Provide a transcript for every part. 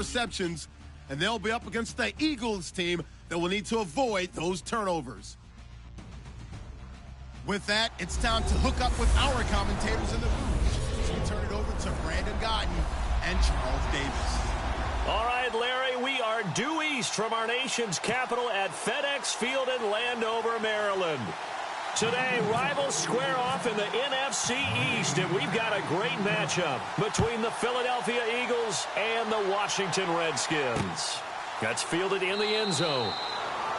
interceptions, and they'll be up against the Eagles team that will need to avoid those turnovers. With that, it's time to hook up with our commentators in the booth. So we turn it over to Brandon Guyton and Charles Davis. All right, Larry, we are due east from our nation's capital at FedEx Field in Landover, Maryland. Today, rivals square off in the NFC East, and we've got a great matchup between the Philadelphia Eagles and the Washington Redskins. That's fielded in the end zone.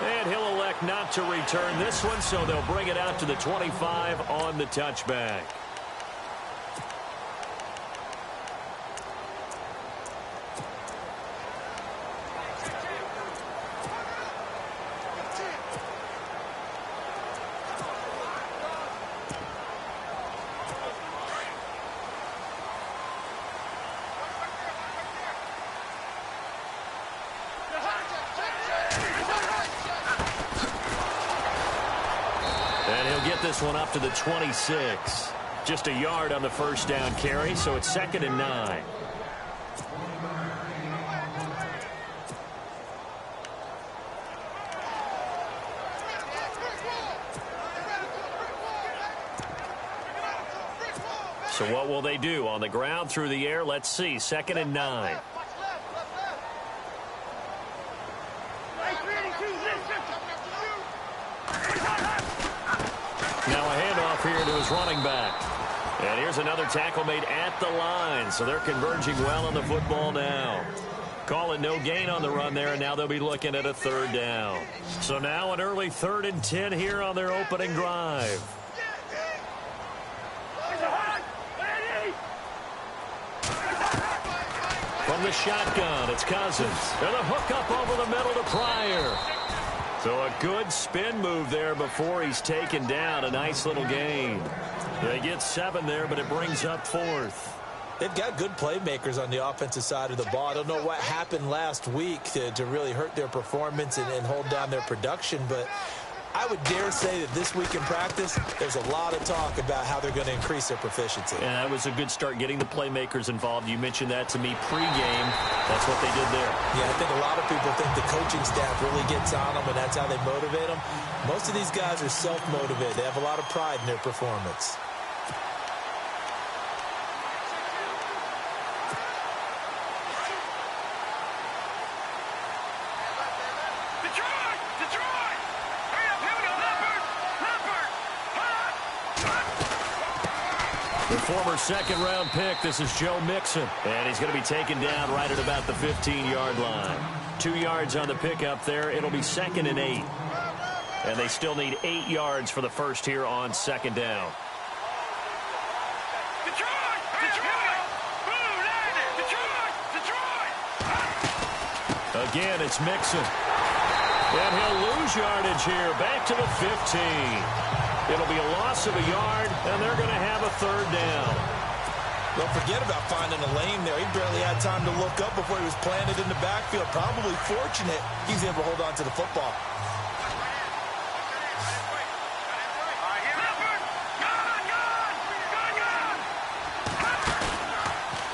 And he'll elect not to return this one, so they'll bring it out to the 25 on the touchback. This one up to the 26. Just a yard on the first down carry, so it's 2nd and 9. So what will they do? On the ground, through the air, let's see. 2nd and 9. Now a handoff here to his running back. And here's another tackle made at the line. So they're converging well on the football now. Call it no gain on the run there, and now they'll be looking at a 3rd down. So now an early 3rd and 10 here on their opening drive. From the shotgun, it's Cousins. And a hook up over the middle to Pryor. So a good spin move there before he's taken down. A nice little gain. They get 7 there, but it brings up 4th. They've got good playmakers on the offensive side of the ball. I don't know what happened last week to really hurt their performance and hold down their production, but I would dare say that this week in practice, there's a lot of talk about how they're going to increase their proficiency. Yeah, that was a good start getting the playmakers involved. You mentioned that to me pregame. That's what they did there. Yeah, I think a lot of people think the coaching staff really gets on them, and that's how they motivate them. Most of these guys are self-motivated. They have a lot of pride in their performance. The former 2nd-round pick, this is Joe Mixon. And he's going to be taken down right at about the 15-yard line. 2 yards on the pickup there. It'll be 2nd and 8. And they still need 8 yards for the first here on 2nd down. Again, it's Mixon. And he'll lose yardage here. Back to the 15. It'll be a loss of a yard, and they're going to have a 3rd down. Don't forget about finding a lane there. He barely had time to look up before he was planted in the backfield. Probably fortunate he's able to hold on to the football.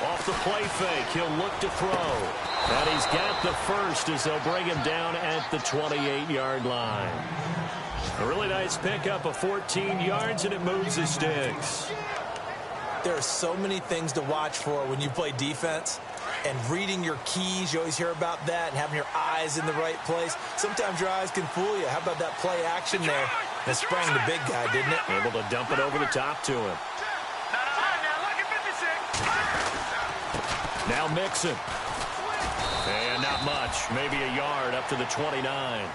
Off the play fake, he'll look to throw. And he's got the first as they'll bring him down at the 28-yard line. A really nice pickup of 14 yards, and it moves the sticks. There are so many things to watch for when you play defense. And reading your keys, you always hear about that, and having your eyes in the right place. Sometimes your eyes can fool you. How about that play action there? That sprang the big guy, didn't it? Able to dump it over the top to him. Now Mixon. And not much. Maybe a yard up to the 29.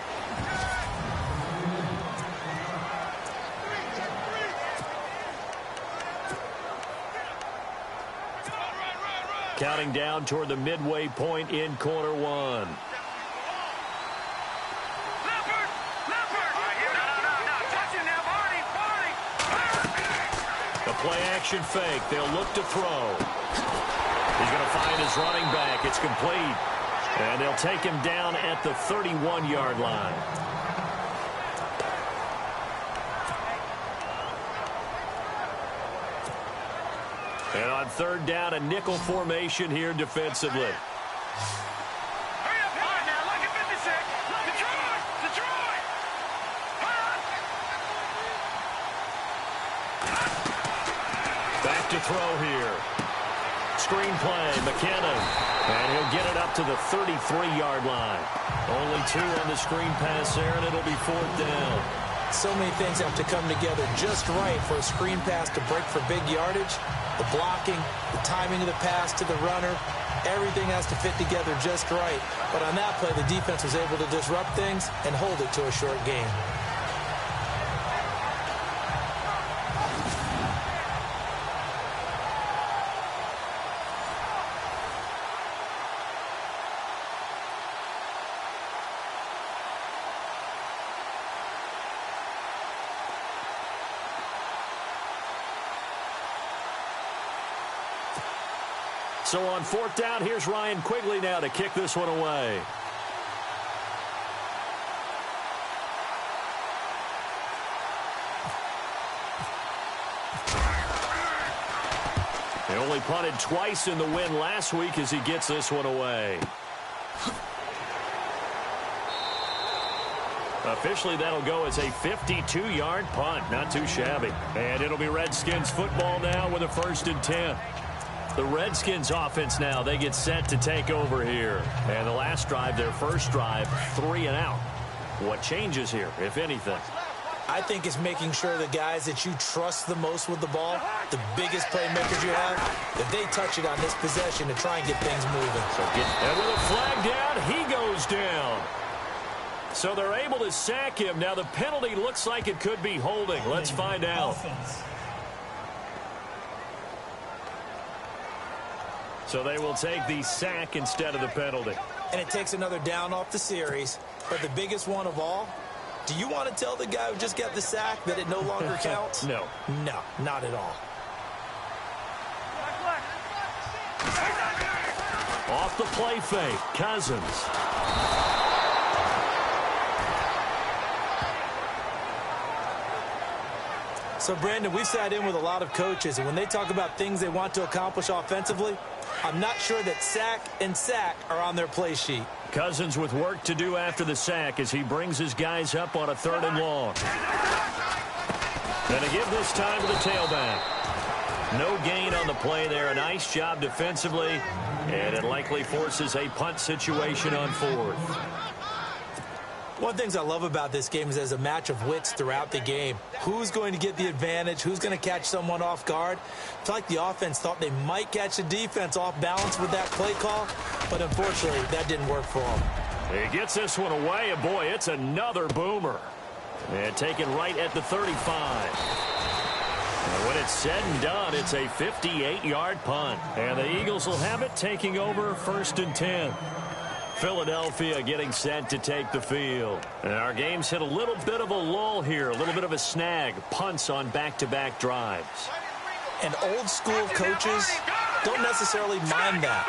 Counting down toward the midway point in quarter 1. The play action fake. They'll look to throw. He's going to find his running back. It's complete. And they'll take him down at the 31-yard line. And on 3rd down, a nickel formation here defensively. throw here. Screen play, McKinnon. And he'll get it up to the 33-yard line. Only 2 on the screen pass there, and it'll be 4th down. So many things have to come together just right for a screen pass to break for big yardage. The blocking, the timing of the pass to the runner, everything has to fit together just right. But on that play, the defense was able to disrupt things and hold it to a short game. So on 4th down, here's Ryan Quigley now to kick this one away. They only punted twice in the win last week as he gets this one away. Officially, that'll go as a 52-yard punt. Not too shabby. And it'll be Redskins football now with a 1st and 10. The Redskins offense now, they get set to take over here. And the last drive, their first drive, 3 and out. What changes here, if anything? I think it's making sure the guys that you trust the most with the ball, the biggest playmakers you have, that they touch it on this possession to try and get things moving. And with a flag down, he goes down. So they're able to sack him. Now the penalty looks like it could be holding. Let's find out. So they will take the sack instead of the penalty. And it takes another down off the series. But the biggest one of all, do you want to tell the guy who just got the sack that it no longer counts? No. No, not at all. Off the play fake, Cousins. So, Brandon, we've sat in with a lot of coaches, and when they talk about things they want to accomplish offensively, I'm not sure that sack and sack are on their play sheet. Cousins with work to do after the sack as he brings his guys up on a 3rd and long. Going to give this time to the tailback. No gain on the play there. A nice job defensively, and it likely forces a punt situation on 4th. One of the things I love about this game is there's a match of wits throughout the game. Who's going to get the advantage? Who's going to catch someone off guard? I feel like the offense thought they might catch the defense off balance with that play call, but unfortunately, that didn't work for them. He gets this one away, and boy, it's another boomer. And taken right at the 35. And when it's said and done, it's a 58-yard punt. And the Eagles will have it, taking over 1st and 10. Philadelphia getting set to take the field. And our game's hit a little bit of a lull here, a little bit of a snag. Punts on back-to-back drives. And old-school coaches don't necessarily mind that.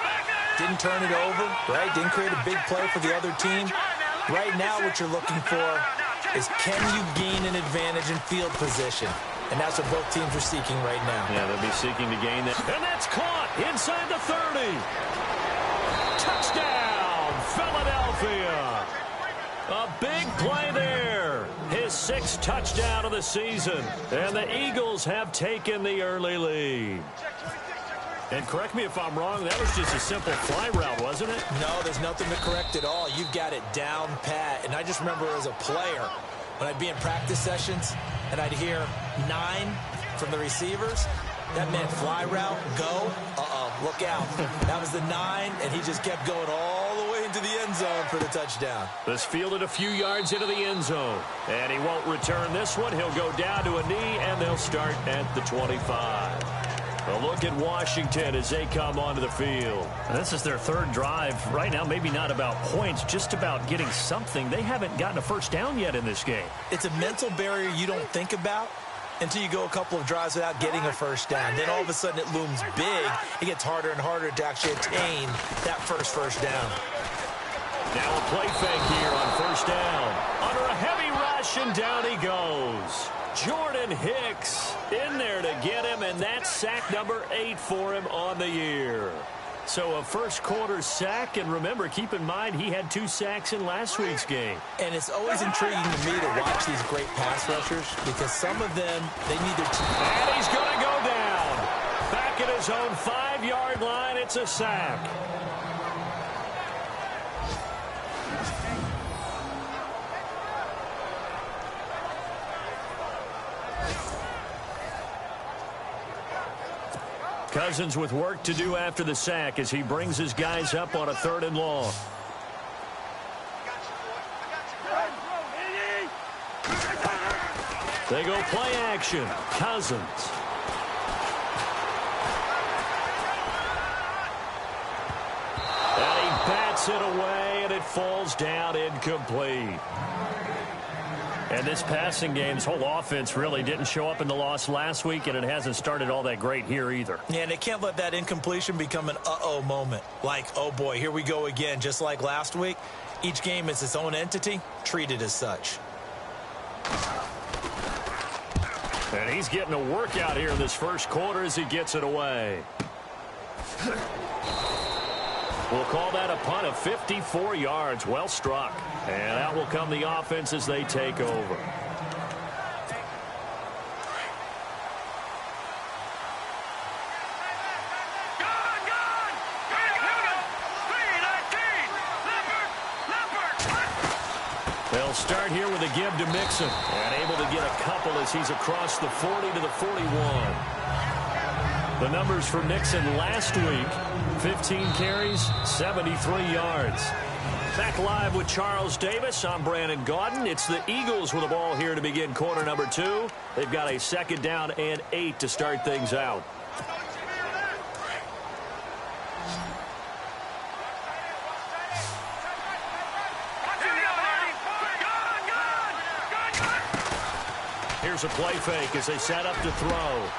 Didn't turn it over, right? Didn't create a big play for the other team. Right now what you're looking for is can you gain an advantage in field position? And that's what both teams are seeking right now. Yeah, they'll be seeking to gain that. And that's caught inside the 30. Touchdown, Philadelphia. A big play there. His 6th touchdown of the season. And the Eagles have taken the early lead. And correct me if I'm wrong, that was just a simple fly route, wasn't it? No, there's nothing to correct at all. You've got it down pat. And I just remember as a player, when I'd be in practice sessions and I'd hear 9 from the receivers, that meant fly route, go, look out. That was the 9, and he just kept going all the way into the end zone for the touchdown. This fielded a few yards into the end zone. And he won't return this one. He'll go down to a knee, and they'll start at the 25. A look at Washington as they come onto the field. And this is their 3rd drive. Right now, maybe not about points, just about getting something. They haven't gotten a first down yet in this game. It's a mental barrier you don't think about until you go a couple of drives without getting a first down. Then all of a sudden it looms big. It gets harder and harder to actually attain that first down. Now a play fake here on 1st down. Under a heavy rush, and down he goes. Jordan Hicks in there to get him, and that's sack number 8 for him on the year. So a first-quarter sack, and remember, keep in mind, he had 2 sacks in last week's game. And it's always intriguing to me to watch these great pass rushers because some of them, they need their team. And he's going to go down. Back his own 5-yard line. It's a sack. Cousins with work to do after the sack as he brings his guys up on a 3rd and long. They go play action. Cousins. And he bats it away, and it falls down incomplete. And this passing game's whole offense really didn't show up in the loss last week, and it hasn't started all that great here either. Yeah, and they can't let that incompletion become an uh-oh moment. Like, oh boy, here we go again, just like last week. Each game is its own entity, treated as such. And he's getting a workout here in this first quarter as he gets it away. We'll call that a punt of 54 yards. Well struck. And out will come the offense as they take over. They'll start here with a give to Mixon. And able to get a couple as he's across the 40 to the 41. The numbers for Mixon last week, 15 carries, 73 yards. Back live with Charles Davis. I'm Brandon Gaudin. It's the Eagles with the ball here to begin quarter number 2. They've got a 2nd down and 8 to start things out. Here's a play fake as they set up to throw.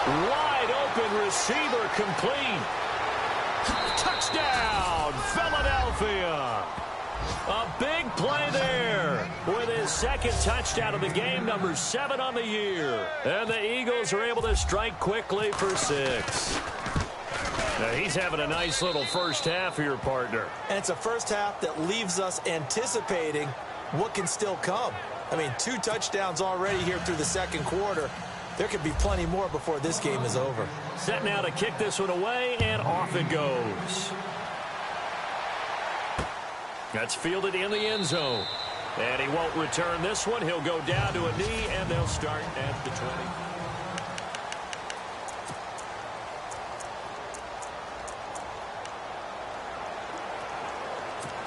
Wide open receiver complete. Touchdown, Philadelphia. A big play there with his 2nd touchdown of the game, number 7 on the year. And the Eagles are able to strike quickly for 6. Now he's having a nice little first half here, partner. And it's a first half that leaves us anticipating what can still come. I mean, 2 touchdowns already here through the 2nd quarter. There could be plenty more before this game is over. Set now to kick this one away, and off it goes. That's fielded in the end zone. And he won't return this one. He'll go down to a knee, and they'll start at the 20.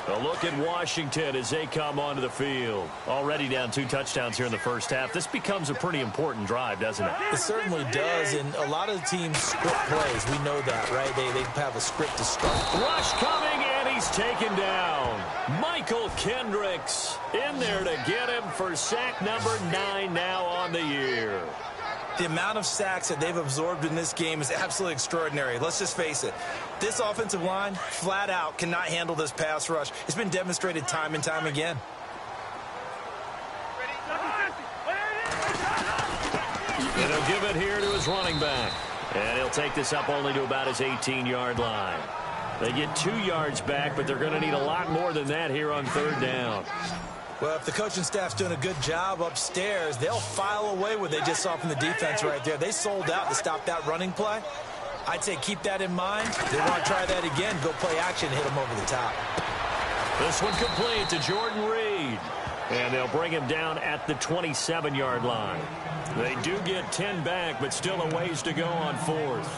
A look at Washington as they come onto the field. Already down 2 touchdowns here in the first half. This becomes a pretty important drive, doesn't it? It certainly does, and a lot of the teams script plays. We know that, right? They have a script to start. Rush coming, and he's taken down. Michael Kendricks in there to get him for sack number 9 now on the year. The amount of sacks that they've absorbed in this game is absolutely extraordinary. Let's just face it. This offensive line, flat out, cannot handle this pass rush. It's been demonstrated time and time again. And he'll give it here to his running back. And he'll take this up only to about his 18-yard line. They get 2 yards back, but they're going to need a lot more than that here on 3rd down. Well, if the coaching staff's doing a good job upstairs, they'll file away what they just saw from the defense right there. They sold out to stop that running play. I'd say keep that in mind. They want to try that again. Go play action, hit them over the top. This one complete to Jordan Reed. And they'll bring him down at the 27-yard line. They do get 10 back, but still a ways to go on 4th.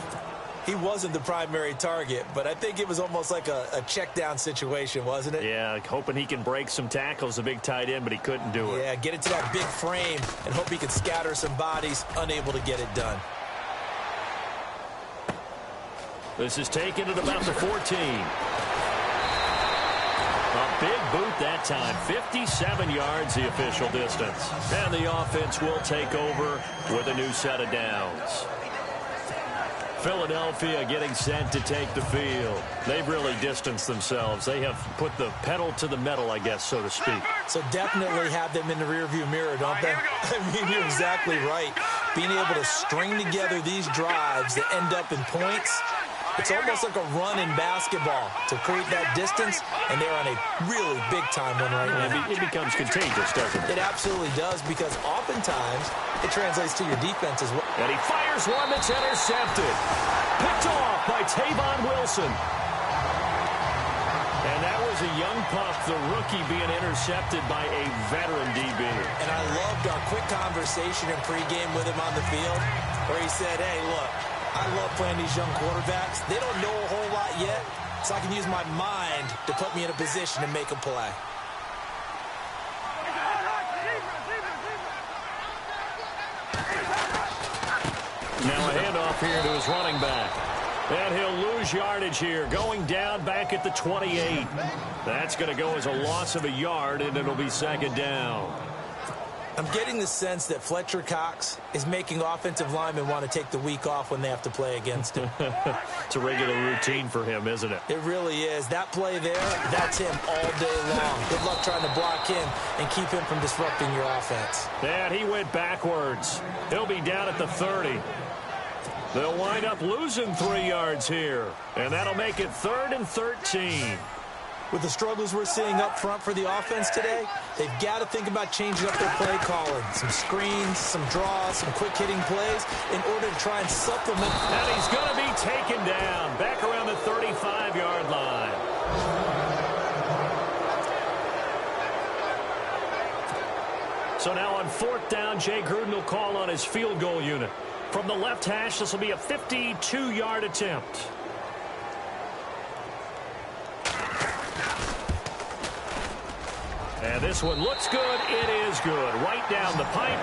He wasn't the primary target, but I think it was almost like a check-down situation, wasn't it? Yeah, hoping he can break some tackles, a big tight end, but he couldn't do it. Yeah, get it to that big frame and hope he can scatter some bodies, unable to get it done. This is taken at about the 14. A big boot that time, 57 yards the official distance. And the offense will take over with a new set of downs. Philadelphia getting set to take the field. They've really distanced themselves. They have put the pedal to the metal, I guess, so to speak. So definitely have them in the rearview mirror, don't they? I mean, you're exactly right. Being able to string together these drives that end up in points, It's almost like a run in basketball to create that distance, and they're on a really big-time one right now. It becomes contagious, doesn't it? It absolutely does, because oftentimes it translates to your defense as well. And he fires one that's intercepted. Picked off by Tavon Wilson. And that was a young pup, the rookie, being intercepted by a veteran DB. And I loved our quick conversation in pregame with him on the field, where he said, hey, look, I love playing these young quarterbacks. They don't know a whole lot yet, so I can use my mind to put me in a position to make a play. Now a handoff here to his running back. And he'll lose yardage here, going down back at the 28. That's going to go as a loss of a yard, and it'll be second down. I'm getting the sense that Fletcher Cox is making offensive linemen want to take the week off when they have to play against him. It's a regular routine for him, isn't it? It really is. That play there, that's him all day long. Good luck trying to block him and keep him from disrupting your offense. And he went backwards. He'll be down at the 30. They'll wind up losing 3 yards here, and that'll make it 3rd and 13. With the struggles we're seeing up front for the offense today, they've got to think about changing up their play calling. Some screens, some draws, some quick-hitting plays in order to try and supplement. And he's going to be taken down back around the 35-yard line. So now on 4th down, Jay Gruden will call on his field goal unit. From the left hash, this will be a 52-yard attempt. And this one looks good. It is good. Right down the pipe.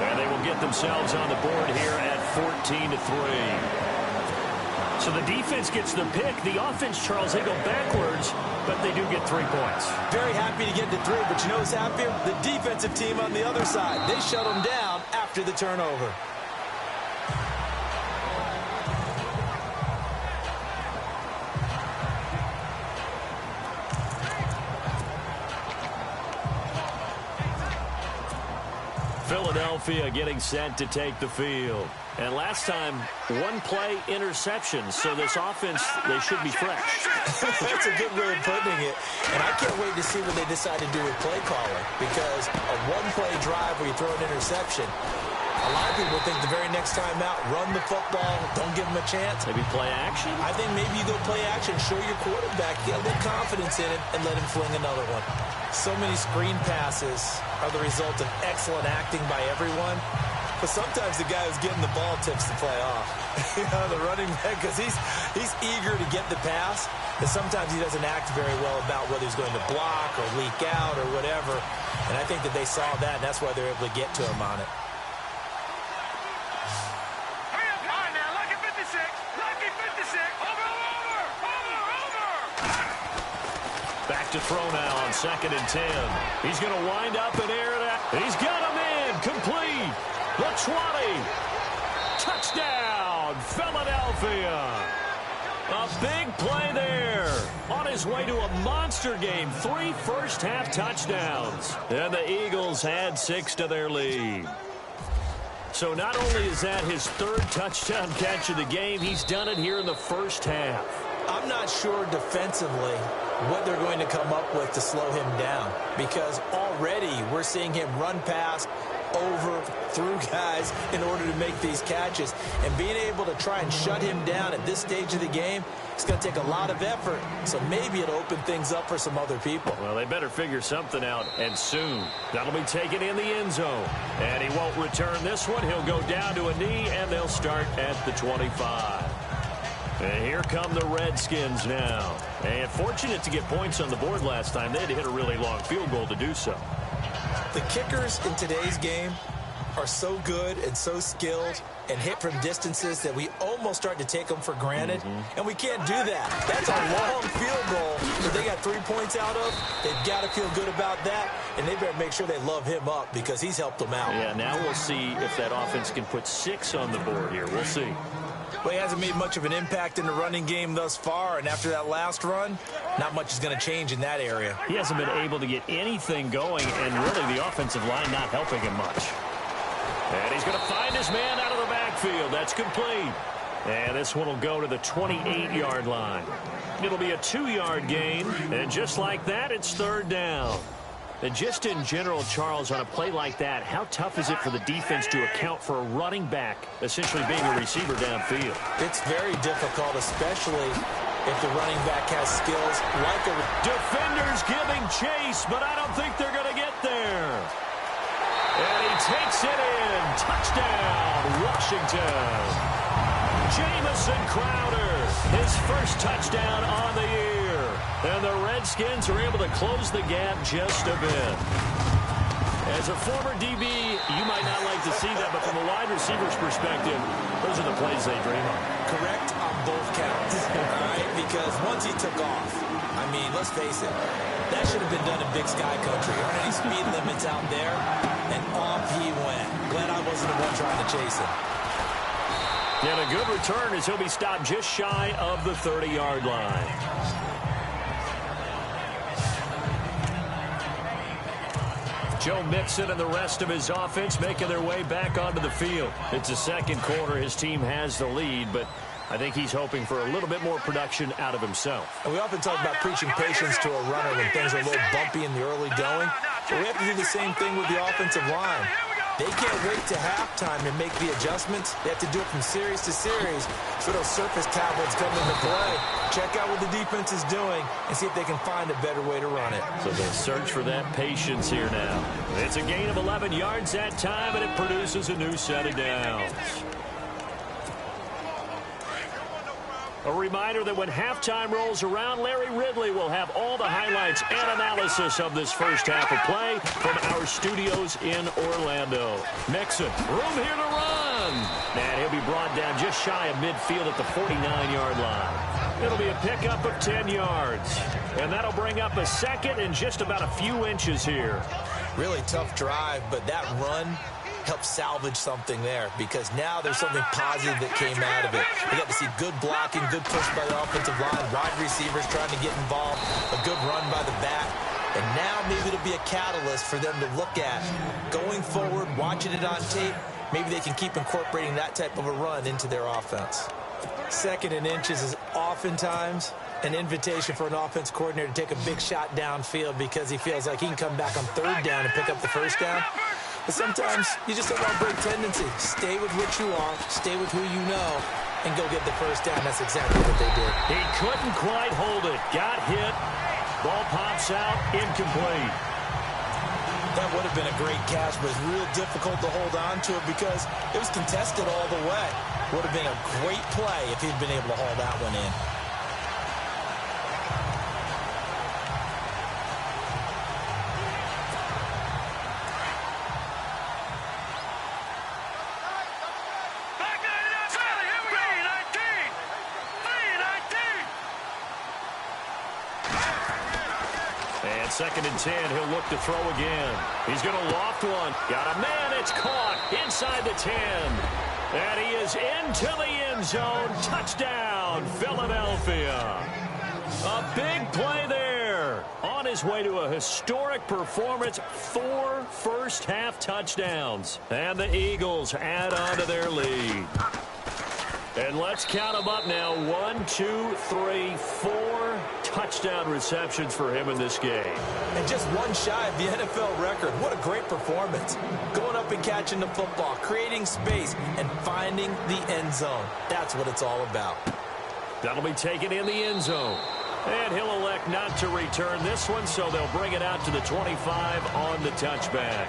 And they will get themselves on the board here at 14-3. So the defense gets the pick. The offense, Charles, they go backwards, but they do get 3 points. Very happy to get to 3, but you know who's happier? The defensive team on the other side. They shut them down after the turnover. Philadelphia getting set to take the field. And last time, 1-play interception. So this offense, they should be fresh. That's a good way of putting it. And I can't wait to see what they decide to do with play calling. Because a 1-play drive where you throw an interception, a lot of people think the very next time out, run the football, don't give them a chance. Maybe play action? I think maybe you go play action, show your quarterback, get a little confidence in it, and let him fling another one. So many screen passes are the result of excellent acting by everyone. But sometimes the guy who's getting the ball tips the play off. The running back, because he's eager to get the pass, but sometimes he doesn't act very well about whether he's going to block or leak out or whatever. And I think that they saw that, and that's why they're able to get to him on it. Back to throw now on 2nd and 10. He's going to wind up and air it out. He's got him in. Complete. The 20. Touchdown, Philadelphia. A big play there. On his way to a monster game. 3 first-half touchdowns. And the Eagles add 6 to their lead. So not only is that his 3rd touchdown catch of the game, he's done it here in the first half. I'm not sure defensively what they're going to come up with to slow him down, because already we're seeing him run past, over, through guys in order to make these catches. And being able to try and shut him down at this stage of the game, it's going to take a lot of effort. So maybe it'll open things up for some other people. Well, they better figure something out, and soon. That'll be taken in the end zone. And he won't return this one. He'll go down to a knee, and they'll start at the 25. And here come the Redskins now. And fortunate to get points on the board last time. They had to hit a really long field goal to do so. The kickers in today's game are so good and so skilled and hit from distances that we almost start to take them for granted. And we can't do that. That's a long field goal that they got 3 points out of. They've got to feel good about that, and they better make sure they love him up because he's helped them out. Yeah, now we'll see if that offense can put 6 on the board here. We'll see. Well, he hasn't made much of an impact in the running game thus far, and after that last run, not much is going to change in that area. He hasn't been able to get anything going, and really the offensive line not helping him much. And he's going to find his man out of the backfield. That's complete. And this one will go to the 28-yard line. It'll be a 2-yard gain, and just like that, it's third down. And just in general, Charles, on a play like that, how tough is it for the defense to account for a running back essentially being a receiver downfield? It's very difficult, especially if the running back has skills like a... Defenders giving chase, but I don't think they're going to get there. And he takes it in. Touchdown, Washington. Jamison Crowder, his first touchdown on the year. And the Redskins are able to close the gap just a bit. As a former DB, you might not like to see that, but from a wide receiver's perspective, those are the plays they dream of. Correct on both counts, all right? Because once he took off, I mean, let's face it, that should have been done in Big Sky Country. Aren't any speed limits out there? And off he went. Glad I wasn't the one trying to chase him. And a good return as he'll be stopped just shy of the 30-yard line. Joe Mixon and the rest of his offense making their way back onto the field. It's the second quarter. His team has the lead, but I think he's hoping for a little bit more production out of himself. And we often talk about preaching patience to a runner when things are a little bumpy in the early going. But we have to do the same thing with the offensive line. They can't wait to halftime to make the adjustments. They have to do it from series to series. So those surface tablets come into play. Check out what the defense is doing and see if they can find a better way to run it. So they'll search for that patience here now. It's a gain of 11 yards that time, and it produces a new set of downs. A reminder that when halftime rolls around, Larry Ridley will have all the highlights and analysis of this first half of play from our studios in Orlando. Mixon, room here to run. And he'll be brought down just shy of midfield at the 49-yard line. It'll be a pickup of 10 yards. And that'll bring up a second and just about a few inches here. Really tough drive, but that run help salvage something there, because now there's something positive that came out of it. We got to see good blocking, good push by the offensive line, wide receivers trying to get involved, a good run by the back, and now maybe it'll be a catalyst for them to look at going forward, watching it on tape. Maybe they can keep incorporating that type of a run into their offense. Second and inches is oftentimes an invitation for an offense coordinator to take a big shot downfield because he feels like he can come back on third down and pick up the first down. But sometimes you just have a great tendency. Stay with what you are, stay with who you know, and go get the first down. That's exactly what they did. He couldn't quite hold it. Got hit. Ball pops out. Incomplete. That would have been a great catch, but it's real difficult to hold on to it because it was contested all the way. Would have been a great play if he'd been able to haul that one in. Second and 10, he'll look to throw again. He's going to loft one. Got a man, it's caught inside the 10. And he is into the end zone. Touchdown, Philadelphia. A big play there. On his way to a historic performance, 4 first-half touchdowns. And the Eagles add on to their lead. And let's count them up now. 1, 2, 3, 4 touchdown receptions for him in this game. And just one shy of the NFL record. What a great performance. Going up and catching the football, creating space, and finding the end zone. That's what it's all about. That'll be taken in the end zone. And he'll elect not to return this one, so they'll bring it out to the 25 on the touchback.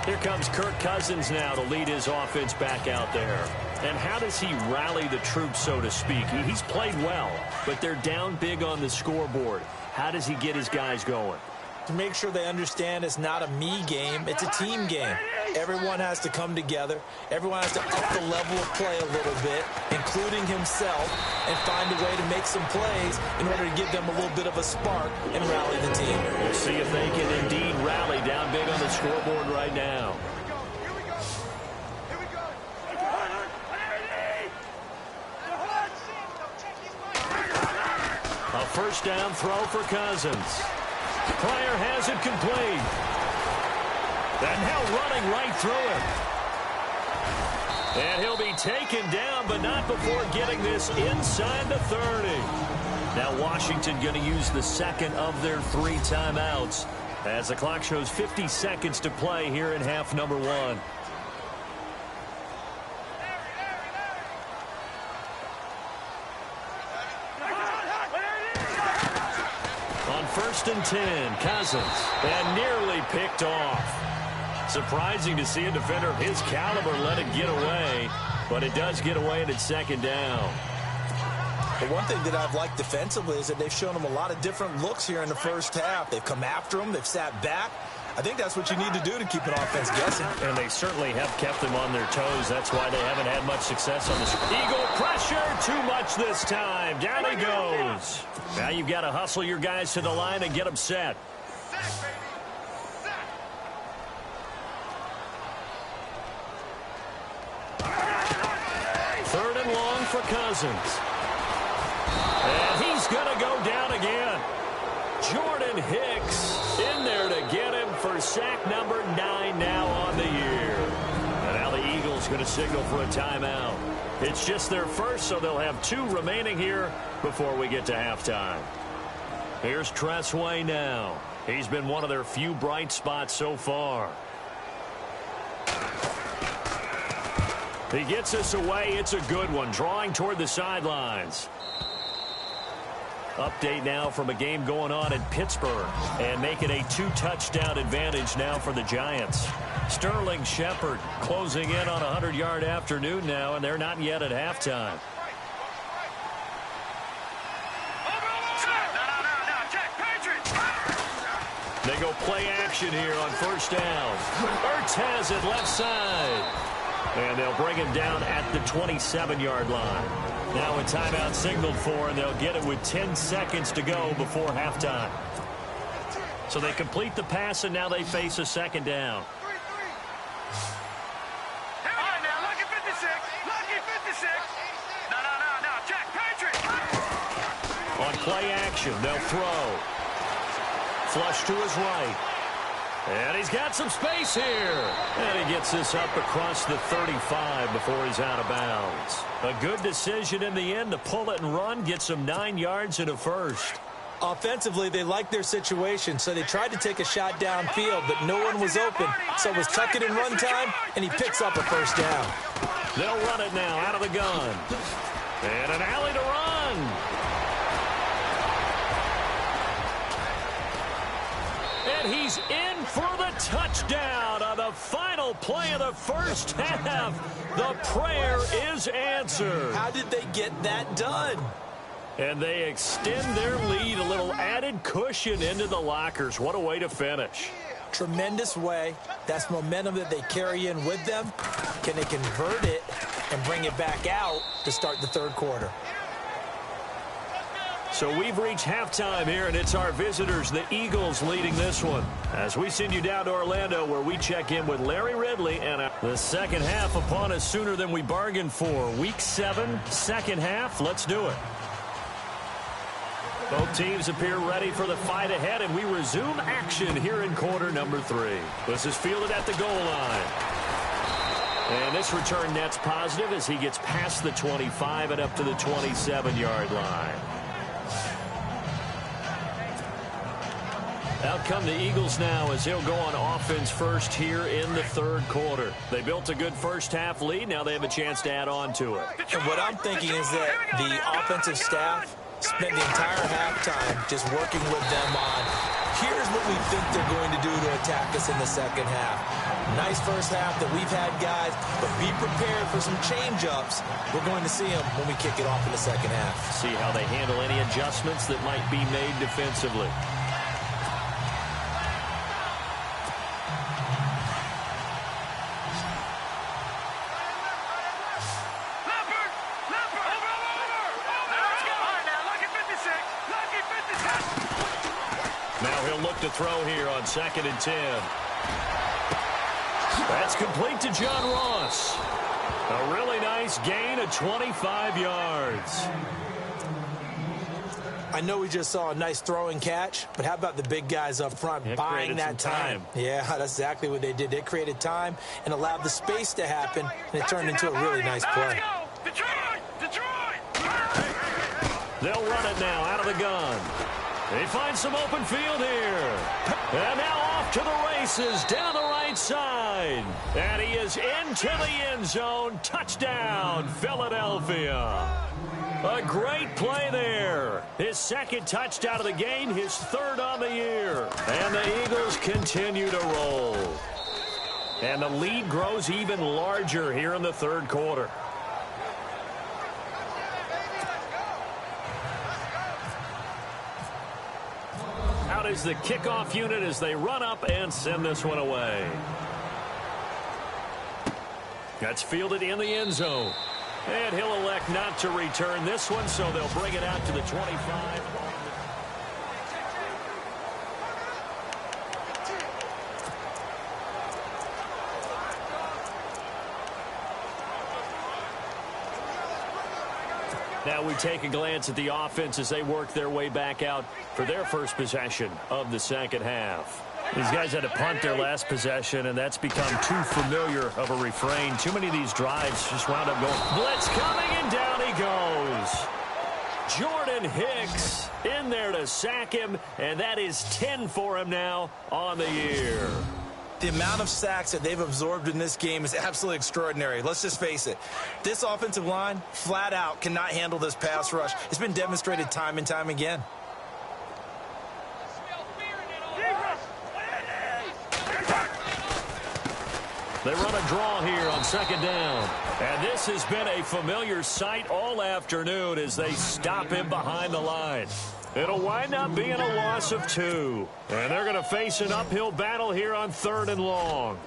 Here comes Kirk Cousins now to lead his offense back out there. And how does he rally the troops, so to speak? He's played well, but they're down big on the scoreboard. How does he get his guys going? To make sure they understand it's not a me game, it's a team game. Everyone has to come together. Everyone has to up the level of play a little bit, including himself, and find a way to make some plays in order to give them a little bit of a spark and rally the team. We'll see if they can indeed rally down big on the scoreboard right now. A first down throw for Cousins. Pryor has it complete. And now running right through it. And he'll be taken down, but not before getting this inside the 30. Now Washington going to use the second of their 3 timeouts as the clock shows 50 seconds to play here in half number 1. On 1st and 10, Cousins, and nearly picked off. Surprising to see a defender of his caliber let it get away, but it does get away and it's second down. The one thing that I've liked defensively is that they've shown them a lot of different looks here in the first half. They've come after them. They've sat back. I think that's what you need to do to keep an offense guessing. And they certainly have kept them on their toes. That's why they haven't had much success on this. Eagle pressure, too much this time. Down he goes. Now you've got to hustle your guys to the line and get them set. Third and long for Cousins. And he's going to go down again. Jordan Hicks in there to get him for sack number 9 now on the year. And now the Eagles going to signal for a timeout. It's just their first, so they'll have 2 remaining here before we get to halftime. Here's Tressway now. He's been one of their few bright spots so far. He gets us away. It's a good one, drawing toward the sidelines. Update now from a game going on in Pittsburgh and make it a 2-touchdown advantage now for the Giants. Sterling Shepard closing in on a 100-yard afternoon now, and they're not yet at halftime. They go play action here on first down. Ertz has it left side. And they'll bring him down at the 27-yard line. Now a timeout signaled for, and they'll get it with 10 seconds to go before halftime. So they complete the pass, and now they face a second down. On play action, they'll throw. Flush to his right. And he's got some space here. And he gets this up across the 35 before he's out of bounds. A good decision in the end to pull it and run. Gets him 9 yards and a first. Offensively, they liked their situation, so they tried to take a shot downfield, but no one was open. So it was tuck it and run time, and he picks up a first down. They'll run it now out of the gun. And an alley to run. And he's in for the touchdown on the final play of the first half. The prayer is answered. How did they get that done? And they extend their lead, a little added cushion into the lockers. What a way to finish. Tremendous way. That's momentum that they carry in with them. Can they convert it and bring it back out to start the third quarter? So we've reached halftime here, and it's our visitors, the Eagles, leading this one. As we send you down to Orlando, where we check in with Larry Ridley, and the second half upon us sooner than we bargained for. Week 7, second half. Let's do it. Both teams appear ready for the fight ahead, and we resume action here in quarter number 3. This is fielded at the goal line. And this return net's positive as he gets past the 25 and up to the 27-yard line. Out come the Eagles now as he'll go on offense first here in the third quarter. They built a good first half lead. Now they have a chance to add on to it. And what I'm thinking is that the offensive staff spent the entire halftime just working with them on, here's what we think they're going to do to attack us in the second half. Nice first half that we've had, guys, but be prepared for some change-ups. We're going to see them when we kick it off in the second half. See how they handle any adjustments that might be made defensively. To throw here on 2nd and 10. That's complete to John Ross. A really nice gain of 25 yards. I know we just saw a nice throw and catch, but how about the big guys up front buying that time? Yeah, that's exactly what they did. They created time and allowed the space to happen, and it turned into a really nice play. They'll run it now out of the gun. They find some open field here. And now off to the races down the right side. And he is into the end zone. Touchdown, Philadelphia. A great play there. His second touchdown of the game, his third on the year. And the Eagles continue to roll. And the lead grows even larger here in the third quarter. Out is the kickoff unit as they run up and send this one away. That's fielded in the end zone. And he'll elect not to return this one, so they'll bring it out to the 25. Now we take a glance at the offense as they work their way back out for their first possession of the second half. These guys had to punt their last possession, and that's become too familiar of a refrain. Too many of these drives just wound up going. Blitz coming, and down he goes. Jordan Hicks in there to sack him, and that is 10 for him now on the year. The amount of sacks that they've absorbed in this game is absolutely extraordinary. Let's just face it. This offensive line, flat out, cannot handle this pass rush. It's been demonstrated time and time again. They run a draw here on second down. And this has been a familiar sight all afternoon as they stop him behind the line. It'll wind up being a loss of 2. And they're going to face an uphill battle here on 3rd and long.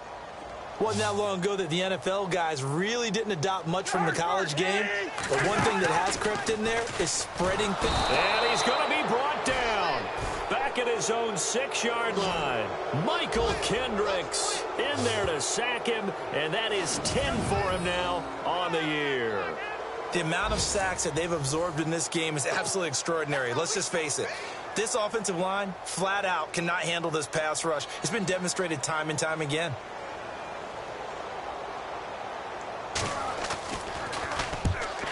Wasn't that long ago that the NFL guys really didn't adopt much from the college game. But one thing that has crept in there is spreading things. And he's going to be brought down. Back at his own 6-yard line. Michael Kendricks in there to sack him. And that is 10 for him now on the year. The amount of sacks that they've absorbed in this game is absolutely extraordinary. Let's just face it. This offensive line, flat out, cannot handle this pass rush. It's been demonstrated time and time again.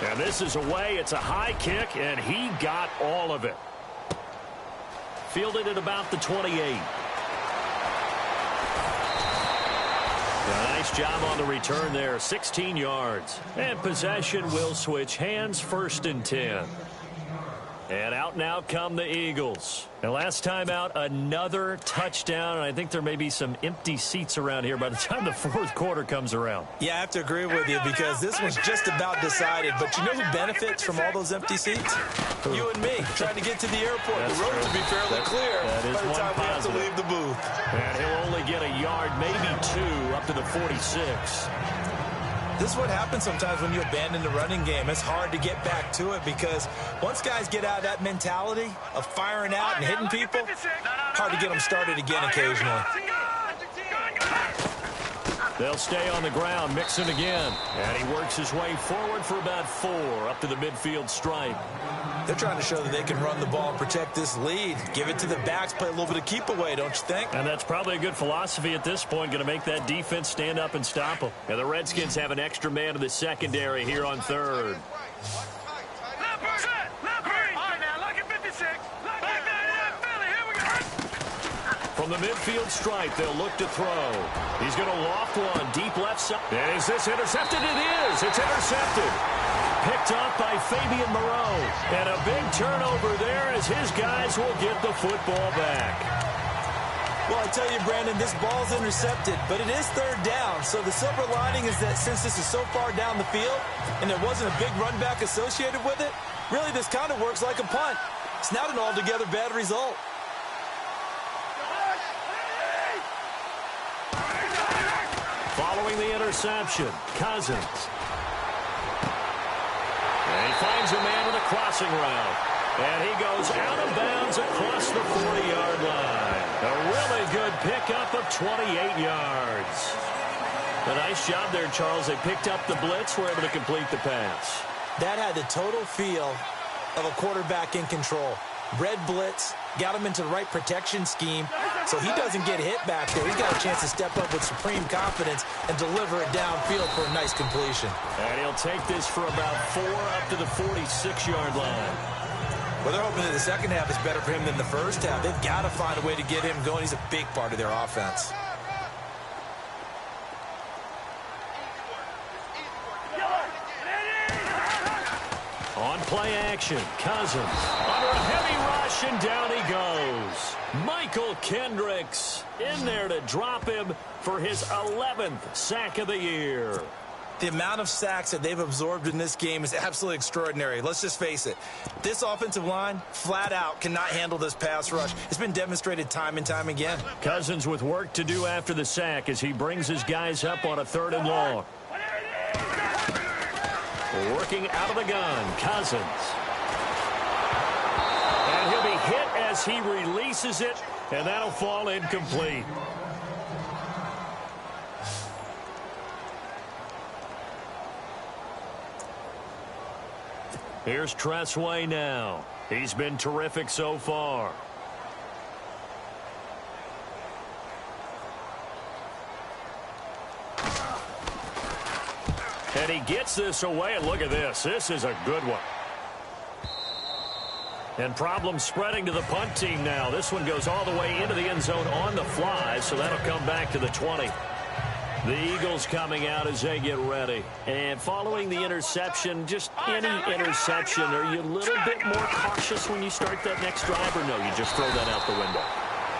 And this is away. It's a high kick, and he got all of it. Fielded at about the 28. A nice job on the return there, 16 yards. And possession will switch hands, 1st and 10. And out now come the Eagles. And last time out, another touchdown. And I think there may be some empty seats around here by the time the 4th quarter comes around. Yeah, I have to agree with you because this one's just about decided. But you know who benefits from all those empty seats? You and me, trying to get to the airport. The road to be fairly clear by the time we have to leave the booth. And he'll only get a yard, maybe 2, up to the 46. This is what happens sometimes when you abandon the running game. It's hard to get back to it because once guys get out of that mentality of firing out and hitting people, hard to get them started again occasionally. They'll stay on the ground, mixing again. And he works his way forward for about 4 up to the midfield stripe. They're trying to show that they can run the ball and protect this lead. Give it to the backs, play a little bit of keep away, don't you think? And that's probably a good philosophy at this point, going to make that defense stand up and stop them. And the Redskins have an extra man in the secondary here on 3rd. From the midfield stripe, they'll look to throw. He's going to loft one deep left side. And is this intercepted? It is. It's intercepted. Picked up by Fabian Moreau. And a big turnover there as his guys will get the football back. Well, I tell you, Brandon, this ball's intercepted, but it is 3rd down. So the silver lining is that since this is so far down the field and there wasn't a big run back associated with it, really this kind of works like a punt. It's not an altogether bad result. Following the interception, Cousins. And he finds a man with a crossing route. And he goes out of bounds across the 40-yard line. A really good pickup of 28 yards. A nice job there, Charles. They picked up the blitz, were able to complete the pass. That had the total feel of a quarterback in control. Red blitz, got him into the right protection scheme, so he doesn't get hit back there. He's got a chance to step up with supreme confidence and deliver it downfield for a nice completion. And he'll take this for about 4 up to the 46-yard line. Well, they're hoping that the second half is better for him than the first half. They've got to find a way to get him going. He's a big part of their offense. On play action, Cousins under a heavy rush, and down he goes. Michael Kendricks in there to drop him for his 11th sack of the year. The amount of sacks that they've absorbed in this game is absolutely extraordinary. Let's just face it. This offensive line, flat out, cannot handle this pass rush. It's been demonstrated time and time again. Cousins with work to do after the sack as he brings his guys up on a 3rd and long. Working out of the gun, Cousins. And he'll be hit as he releases it, and that'll fall incomplete. Here's Tressway now. He's been terrific so far. And he gets this away, and look at this. This is a good one. And problems spreading to the punt team now. This one goes all the way into the end zone on the fly, so that'll come back to the 20. The Eagles coming out as they get ready. And following the interception, just any interception, are you a little bit more cautious when you start that next drive, or no, you just throw that out the window?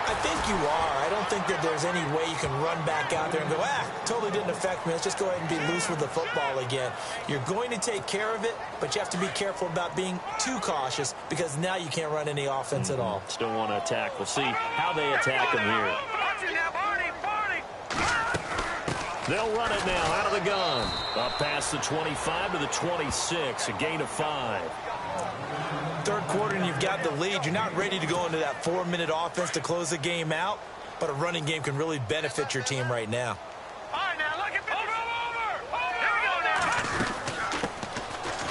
I think you are. I don't think that there's any way you can run back out there and go, totally didn't affect me. Let's just go ahead and be loose with the football again. You're going to take care of it, but you have to be careful about being too cautious because now you can't run any offense at all. Still want to attack. We'll see how they attack them here. They'll run it now out of the gun. Up past the 25 to the 26, a gain of 5. Third quarter and you've got the lead. You're not ready to go into that 4-minute offense to close the game out, but a running game can really benefit your team right now. All right, now look at this. Over. Here we go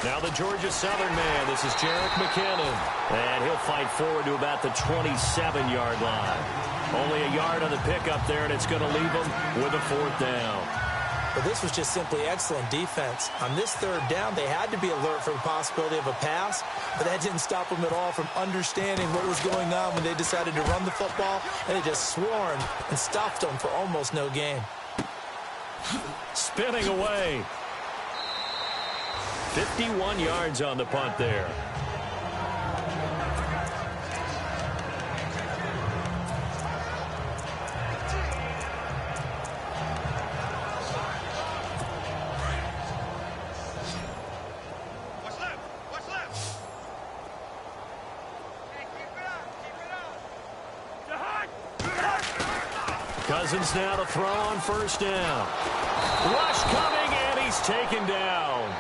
now. Now the Georgia Southern man. This is Jerick McKinnon. And he'll fight forward to about the 27-yard line. Only a yard on the pickup there, and it's going to leave him with a 4th down. But this was just simply excellent defense. On this 3rd down, they had to be alert for the possibility of a pass, but that didn't stop them at all from understanding what was going on when they decided to run the football, and they just swarmed and stopped them for almost no gain. Spinning away. 51 yards on the punt there. Cousins now to throw on 1st down. Rush coming, and he's taken down.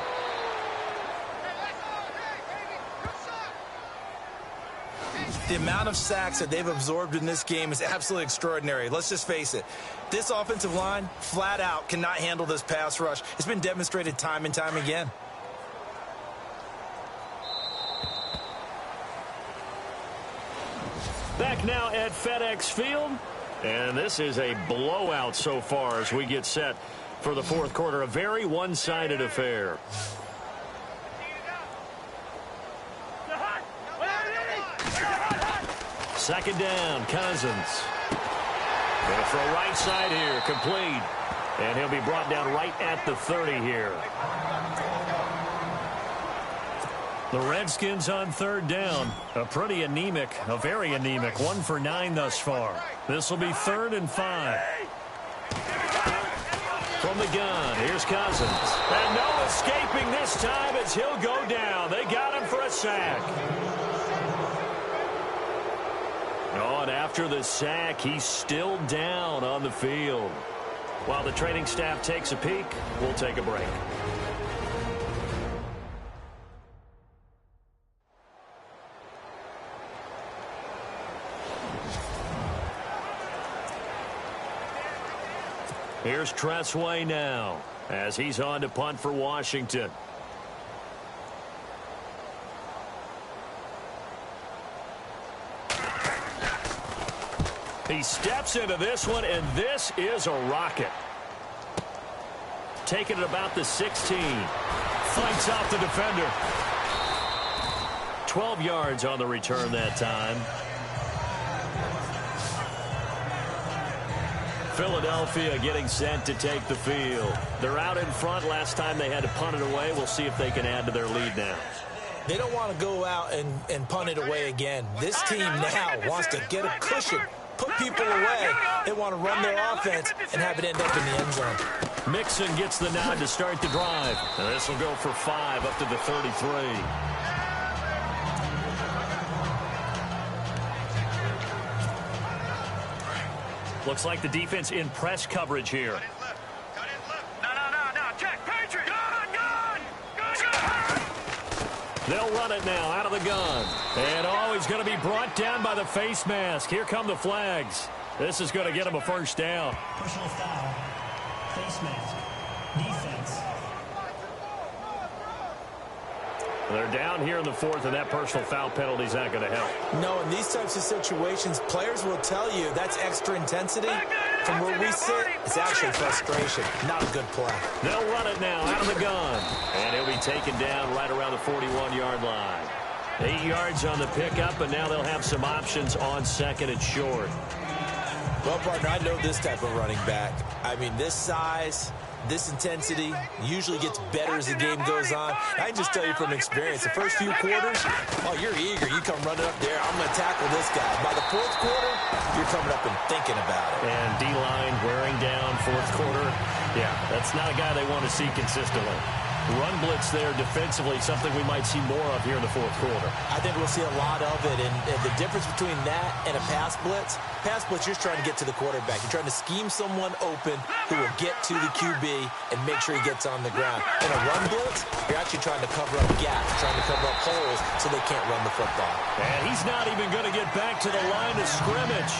The amount of sacks that they've absorbed in this game is absolutely extraordinary. Let's just face it. This offensive line, flat out, cannot handle this pass rush. It's been demonstrated time and time again. Back now at FedEx Field. And this is a blowout so far as we get set for the 4th quarter. A very one-sided affair. Second down, Cousins. Going to throw right side here, complete. And he'll be brought down right at the 30 here. The Redskins on 3rd down. A pretty anemic, a very anemic 1 for 9 thus far. This will be 3rd and 5. From the gun, here's Cousins. And no escaping this time as he'll go down. They got him for a sack. Oh, and after the sack, he's still down on the field. While the training staff takes a peek, we'll take a break. Here's Tressway now as he's on to punt for He steps into this one, and this is a rocket. Taking it about the 16. Fights off the defender. 12 yards on the return that time. Philadelphia getting set to take the field. They're out in front. Last time they had to punt it away. We'll see if they can add to their lead now. They don't want to go out and punt it away again. This team now wants to get a cushion, put people away. They want to run their offense and have it end up in the end zone. Mixon gets the nod to start the drive. And this will go for 5 up to the 33. Looks like the defense in press coverage here. No. Check. Patriot. Gun. They'll run it now out of the gun. And he's going to be brought down by the face mask. Here come the flags. This is going to get him a first down. Personal foul. Face mask. Defense. They're down here in the 4th, and that personal foul penalty is not going to help. No, in these types of situations, players will tell you that's extra intensity. From where we sit, it's actually frustration. Not a good play. They'll run it now out of the gun. And he'll be taken down right around the 41-yard line. 8 yards on the pickup, and now they'll have some options on second and short. Well, partner, I know this type of running back. I mean, this size, this intensity usually gets better as the game goes on. I can just tell you from experience, the first few quarters, you're eager. You come running up there, I'm going to tackle this guy. By the 4th quarter, you're coming up and thinking about it. And D-line wearing down 4th quarter. Yeah, that's not a guy they want to see consistently. Run blitz there defensively, something we might see more of here in the 4th quarter. I think we'll see a lot of it, and the difference between that and a pass blitz, you're trying to get to the quarterback. You're trying to scheme someone open who will get to the QB and make sure he gets on the ground. In a run blitz, you're actually trying to cover up gaps, trying to cover up holes so they can't run the football. And he's not even going to get back to the line of scrimmage.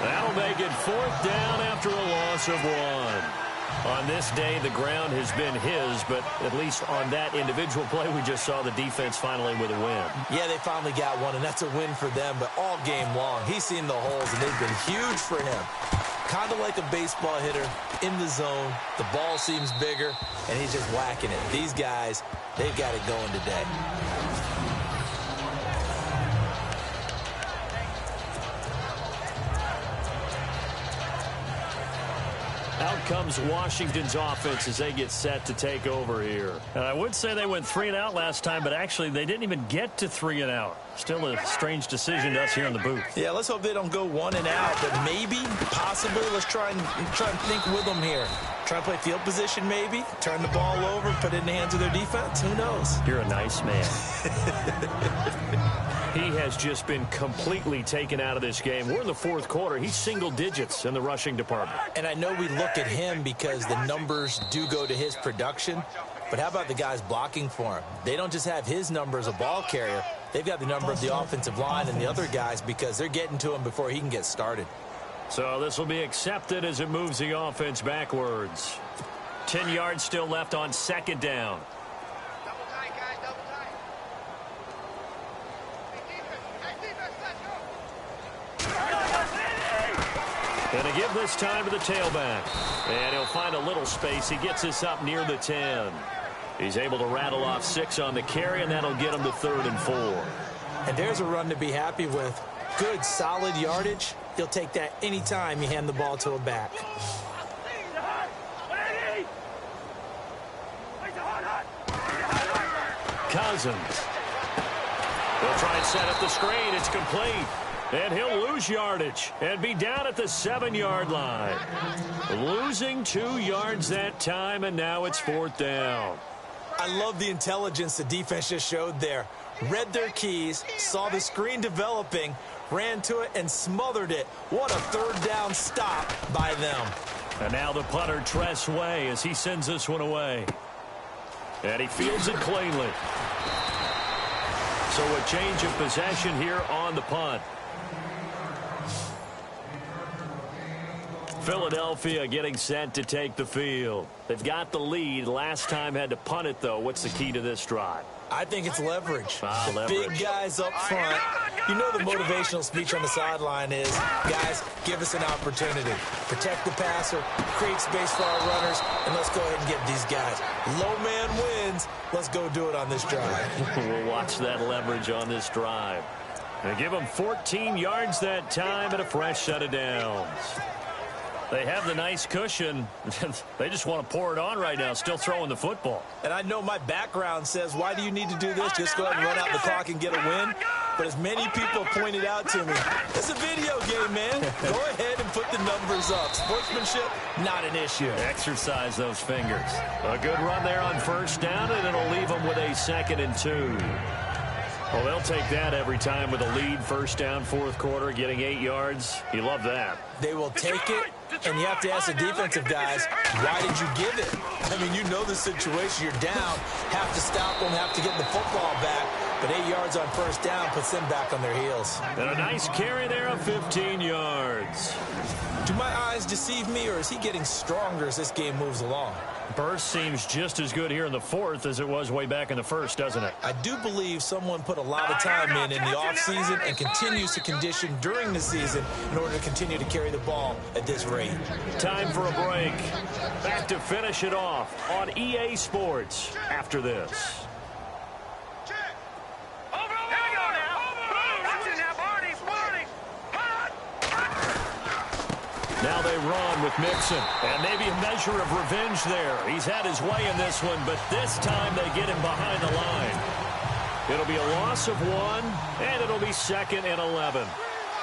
That'll make it 4th down after a loss of 1. On this day, the ground has been his, but at least on that individual play, we just saw the defense finally with a win. Yeah, they finally got one, and that's a win for them, but all game long, he's seen the holes, and they've been huge for him. Kind of like a baseball hitter in the zone. The ball seems bigger, and he's just whacking it. These guys, they've got it going today. Out comes Washington's offense as they get set to take over here. And I would say they went 3 and out last time, but actually they didn't even get to 3 and out. Still a strange decision to us here in the booth. Yeah, let's hope they don't go 1 and out, but maybe, possibly, let's try and think with them here. Try and play field position maybe, turn the ball over, put it in the hands of their defense. Who knows? You're a nice man. He has just been completely taken out of this game. We're in the 4th quarter. He's single digits in the rushing department. And I know we look at him because the numbers do go to his production, but how about the guys blocking for him? They don't just have his number as a ball carrier. They've got the number of the offensive line and the other guys because they're getting to him before he can get started. So this will be accepted as it moves the offense backwards. 10 yards still left on 2nd down. And to give this time to the tailback. And he'll find a little space. He gets this up near the 10. He's able to rattle off 6 on the carry, and that'll get him to 3rd and 4. And there's a run to be happy with. Good, solid yardage. He'll take that anytime you hand the ball to a back. Cousins. They'll try and set up the screen. It's complete. And he'll lose yardage and be down at the 7-yard line. Losing 2 yards that time, and now it's 4th down. I love the intelligence the defense just showed there. Read their keys, saw the screen developing, ran to it, and smothered it. What a 3rd down stop by them. And now the punter, Tress Way, as he sends this one away. And he fields it cleanly. So a change of possession here on the punt. Philadelphia getting set to take the field. They've got the lead. Last time had to punt it, though. What's the key to this drive? I think it's leverage. Leverage. Big guys up front, You know the motivational speech on the sideline is, guys, give us an opportunity. Protect the passer, create space for our runners, and let's go ahead and get these guys. Low man wins. Let's go do it on this drive. We'll watch that leverage on this drive. They give them 14 yards that time and a fresh set of downs. They have the nice cushion. They just want to pour it on right now, still throwing the football. And I know my background says, why do you need to do this? Just go ahead and run out the clock and get a win. But as many people pointed out to me, it's a video game, man. Go ahead and put the numbers up. Sportsmanship, not an issue. Exercise those fingers. A good run there on first down, and it'll leave them with a 2nd and 2. Well, they'll take that every time with a lead. First down, fourth quarter, getting 8 yards. You love that. They will take it, and you have to ask the defensive guys, why did you give it? I mean, you know the situation. You're down, have to stop them, have to get the football back. But 8 yards on first down puts them back on their heels. And a nice carry there of 15 yards. Do my eyes deceive me, or is he getting stronger as this game moves along? Burst seems just as good here in the fourth as it was way back in the first, doesn't it? I do believe someone put a lot of time in the offseason and continues to condition during the season in order to continue to carry the ball at this rate. Time for a break. Back to finish it off on EA Sports after this. Now they run with Mixon, and maybe a measure of revenge there. He's had his way in this one, but this time they get him behind the line. It'll be a loss of 1, and it'll be 2nd and 11.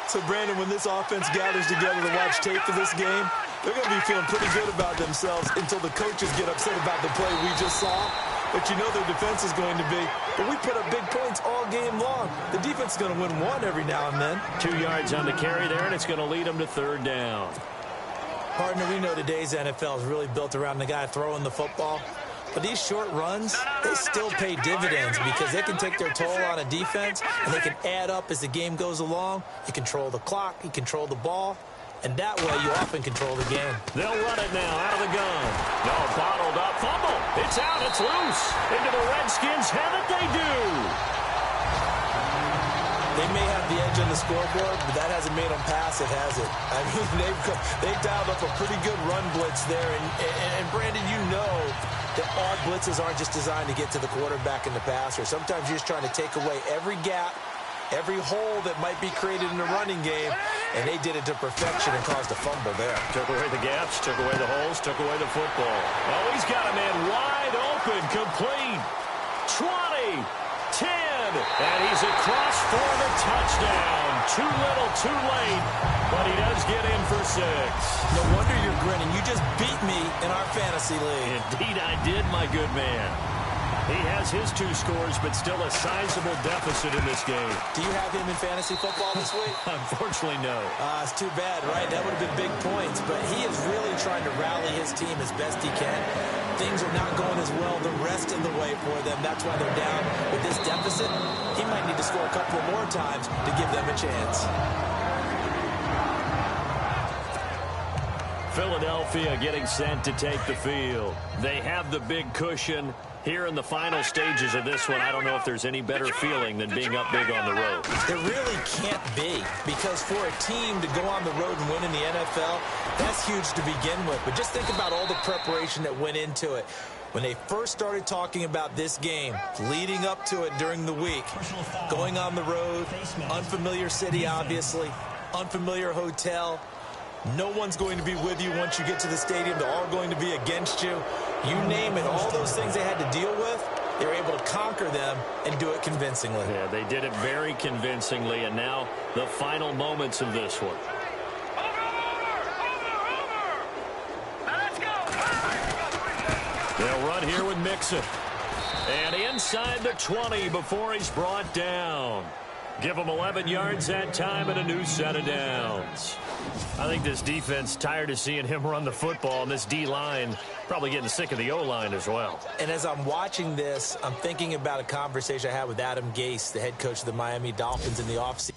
So, Brandon, when this offense gathers together to watch tape for this game, they're going to be feeling pretty good about themselves until the coaches get upset about the play we just saw. But you know their defense is going to be, but we put up big points all game long. The defense is going to win one every now and then. 2 yards on the carry there, and it's going to lead them to third down. Partner, we know today's NFL is really built around the guy throwing the football. But these short runs, they still pay dividends because they can take their toll on a defense, and they can add up as the game goes along. You control the clock, you control the ball, and that way you often control the game. They'll run it now out of the gun. No, bottled up. Fumble. It's out. It's loose. Into the Redskins. Have it they do. They may have the edge on the scoreboard, but that hasn't made them pass it, has it? I mean, they've dialed up a pretty good run blitz there. And Brandon, you know that all blitzes aren't just designed to get to the quarterback and the passer. Sometimes you're just trying to take away every gap, every hole that might be created in the running game, and they did it to perfection and caused a fumble there. Took away the gaps, took away the holes, took away the football. Oh, he's got a man wide open, complete. 20, 10, and he's across for the touchdown. Too little, too late, but he does get in for 6. No wonder you're grinning. You just beat me in our fantasy league. Indeed I did, my good man. He has his 2 scores, but still a sizable deficit in this game. Do you have him in fantasy football this week? Unfortunately, no. It's too bad, right? That would have been big points, but he is really trying to rally his team as best he can. Things are not going as well the rest of the way for them. That's why they're down with this deficit. He might need to score a couple more times to give them a chance. Philadelphia getting sent to take the field. They have the big cushion. Here in the final stages of this one, I don't know if there's any better feeling than being up big on the road. There really can't be, because for a team to go on the road and win in the NFL, that's huge to begin with. But just think about all the preparation that went into it. When they first started talking about this game, leading up to it during the week, going on the road, unfamiliar city, obviously, unfamiliar hotel. No one's going to be with you once you get to the stadium. They're all going to be against you. You name it, all those things they had to deal with, they were able to conquer them and do it convincingly. Yeah, they did it very convincingly, and now the final moments of this one. They'll run here with Mixon. And inside the 20 before he's brought down. Give him 11 yards that time and a new set of downs. I think this defense tired of seeing him run the football, and this D-line probably getting sick of the O-line as well. And as I'm watching this, I'm thinking about a conversation I had with Adam Gase, the head coach of the Miami Dolphins, in the offseason.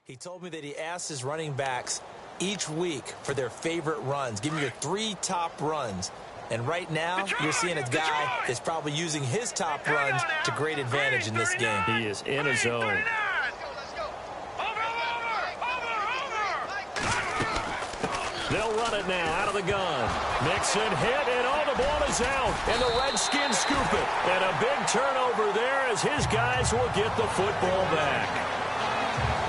He told me that he asked his running backs each week for their favorite runs. Give me your 3 top runs. And right now, you're seeing a guy that's probably using his top runs to great advantage in this game. He is in a zone. They'll run it now out of the gun. Mixon hit, and all the ball is out. And the Redskins scoop it. And a big turnover there as his guys will get the football back.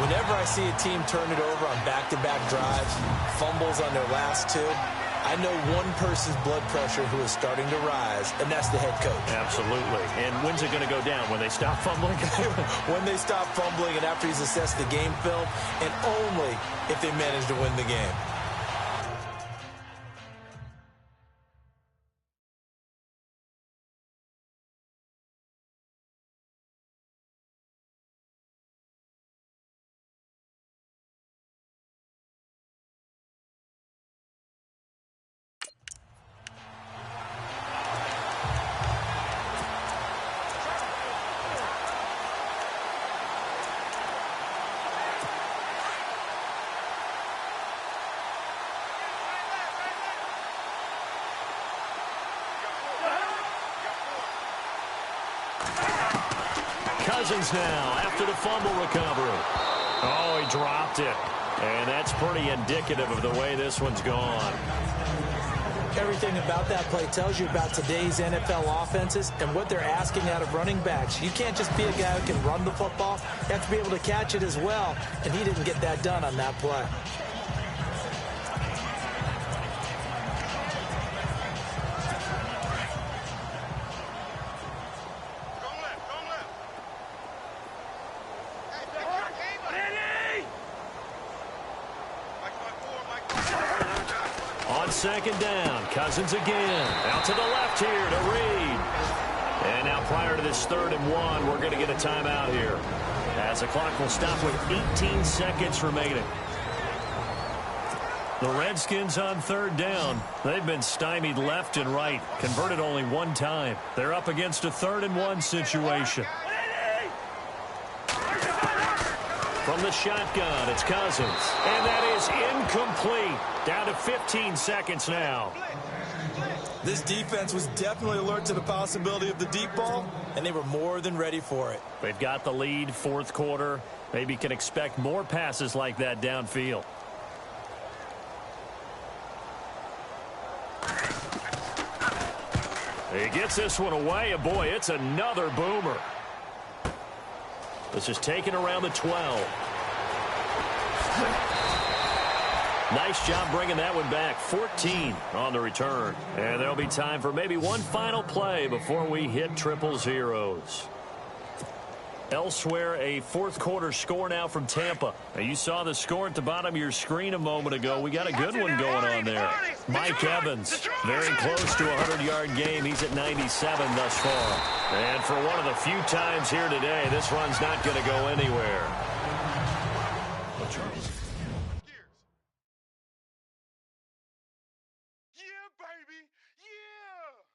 Whenever I see a team turn it over on back-to-back drives, fumbles on their last 2, I know one person's blood pressure who is starting to rise, and that's the head coach. Absolutely. And when's it going to go down? When they stop fumbling? When they stop fumbling and after he's assessed the game film, and only if they manage to win the game. Cousins now after the fumble recovery. Oh, he dropped it. And that's pretty indicative of the way this one's gone. Everything about that play tells you about today's NFL offenses and what they're asking out of running backs. You can't just be a guy who can run the football. You have to be able to catch it as well, and he didn't get that done on that play. Second down, Cousins again. Out to the left here to Reed. And now prior to this 3rd and 1, we're going to get a timeout here, as the clock will stop with 18 seconds remaining. The Redskins on 3rd down. They've been stymied left and right, converted only 1 time. They're up against a 3rd and 1 situation. From the shotgun, it's Cousins. And that is incomplete. Down to 15 seconds now. This defense was definitely alert to the possibility of the deep ball, and they were more than ready for it. They've got the lead, 4th quarter. Maybe can expect more passes like that downfield. He gets this one away, and boy, it's another boomer. This is taken around the 12. Nice job bringing that one back. 14 on the return. And there'll be time for maybe one final play before we hit triple zeros. Elsewhere, a 4th quarter score now from Tampa. Now, you saw the score at the bottom of your screen a moment ago. We got a good one going on there. Mike Evans, very close to a 100-yard game. He's at 97 thus far. And for one of the few times here today, this run's not going to go anywhere. Yeah, baby. Yeah.